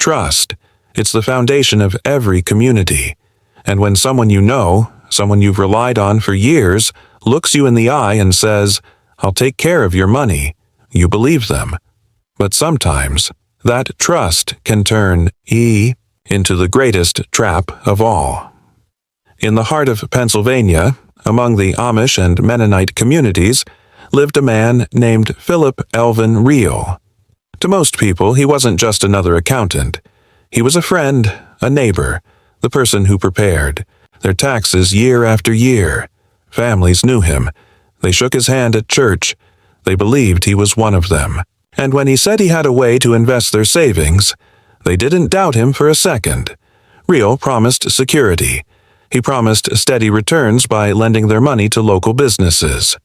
Trust. It's the foundation of every community. And when someone you know, someone you've relied on for years, looks you in the eye and says, "I'll take care of your money," you believe them. But sometimes, that trust can turn into the greatest trap of all. In the heart of Pennsylvania, among the Amish and Mennonite communities, lived a man named Philip Elvin Riehl. To most people, he wasn't just another accountant. He was a friend, a neighbor, the person who prepared their taxes year after year. Families knew him. They shook his hand at church. They believed he was one of them. And when he said he had a way to invest their savings, they didn't doubt him for a second. Riehl promised security. He promised steady returns by lending their money to local businesses.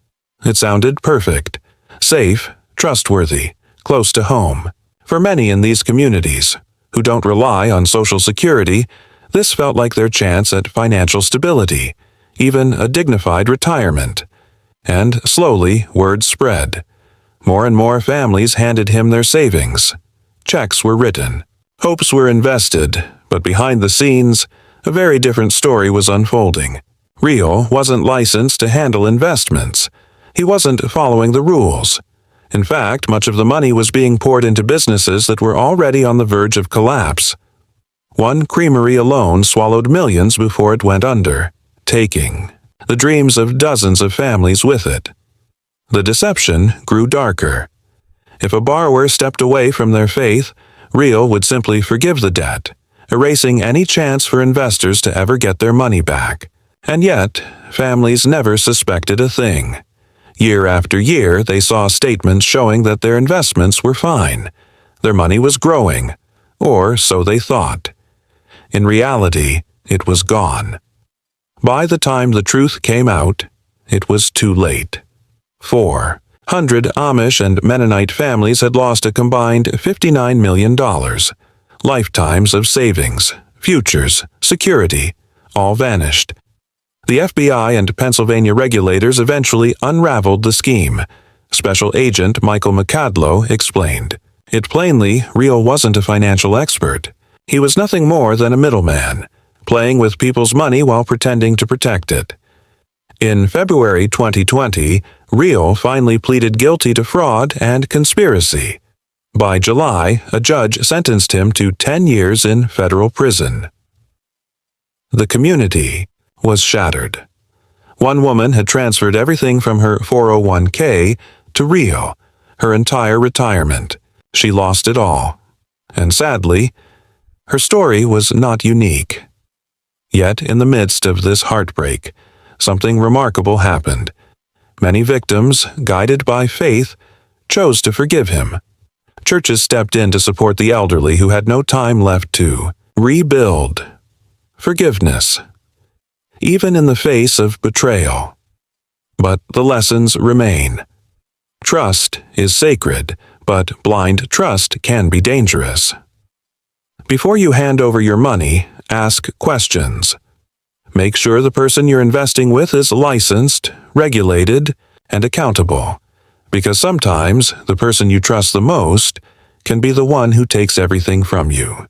It sounded perfect. Safe, trustworthy, close to home. For many in these communities, who don't rely on Social Security, this felt like their chance at financial stability, even a dignified retirement. And slowly, word spread. More and more families handed him their savings. Checks were written. Hopes were invested, but behind the scenes, a very different story was unfolding. Riehl wasn't licensed to handle investments. He wasn't following the rules. In fact, much of the money was being poured into businesses that were already on the verge of collapse. One creamery alone swallowed millions before it went under, taking the dreams of dozens of families with it. The deception grew darker. If a borrower stepped away from their faith, Riehl would simply forgive the debt, erasing any chance for investors to ever get their money back. And yet, families never suspected a thing. Year after year, they saw statements showing that their investments were fine. Their money was growing, or so they thought. In reality, it was gone. By the time the truth came out, it was too late. 400 Amish and Mennonite families had lost a combined $59 million. Lifetimes of savings, futures, security, all vanished. The FBI and Pennsylvania regulators eventually unraveled the scheme. Special Agent Michael McCadlow explained. It plainly, Riehl wasn't a financial expert. He was nothing more than a middleman, playing with people's money while pretending to protect it. In February 2020, Riehl finally pleaded guilty to fraud and conspiracy. By July, a judge sentenced him to 10 years in federal prison. The community was shattered. One woman had transferred everything from her 401k to Riehl, her entire retirement. She lost it all. And sadly, her story was not unique. Yet, in the midst of this heartbreak, something remarkable happened. Many victims, guided by faith, chose to forgive him. Churches stepped in to support the elderly who had no time left to rebuild. Forgiveness, even in the face of betrayal. But the lessons remain. Trust is sacred, but blind trust can be dangerous. Before you hand over your money, ask questions. Make sure the person you're investing with is licensed, regulated, and accountable, because sometimes the person you trust the most can be the one who takes everything from you.